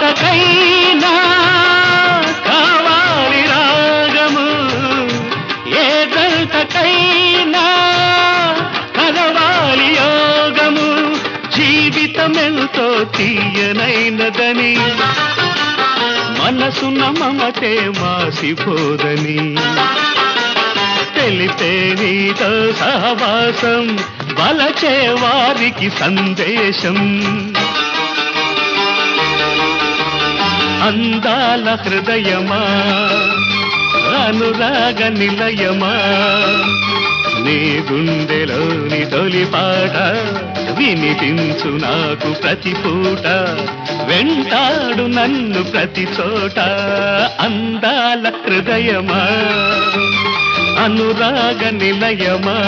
జంటకైనా కావాలి రాగము, ఏ జంటకైనా కలవాలి యోగము. జీవితమెంతో తీయనైనదని, మనసున మమతే మాసిపోదని, తెలిపే నీతో సహవాసం వలచే వారికి సందేశం. అందాల హృదయమా, అనురాగ నిలయమా, నీ గుండెలోని తొలి పాట వినిపించు నాకు ప్రతి పూట, వెంటాడు నన్ను ప్రతి చోట. అందాల హృదయమా, అనురాగ నిలయమా.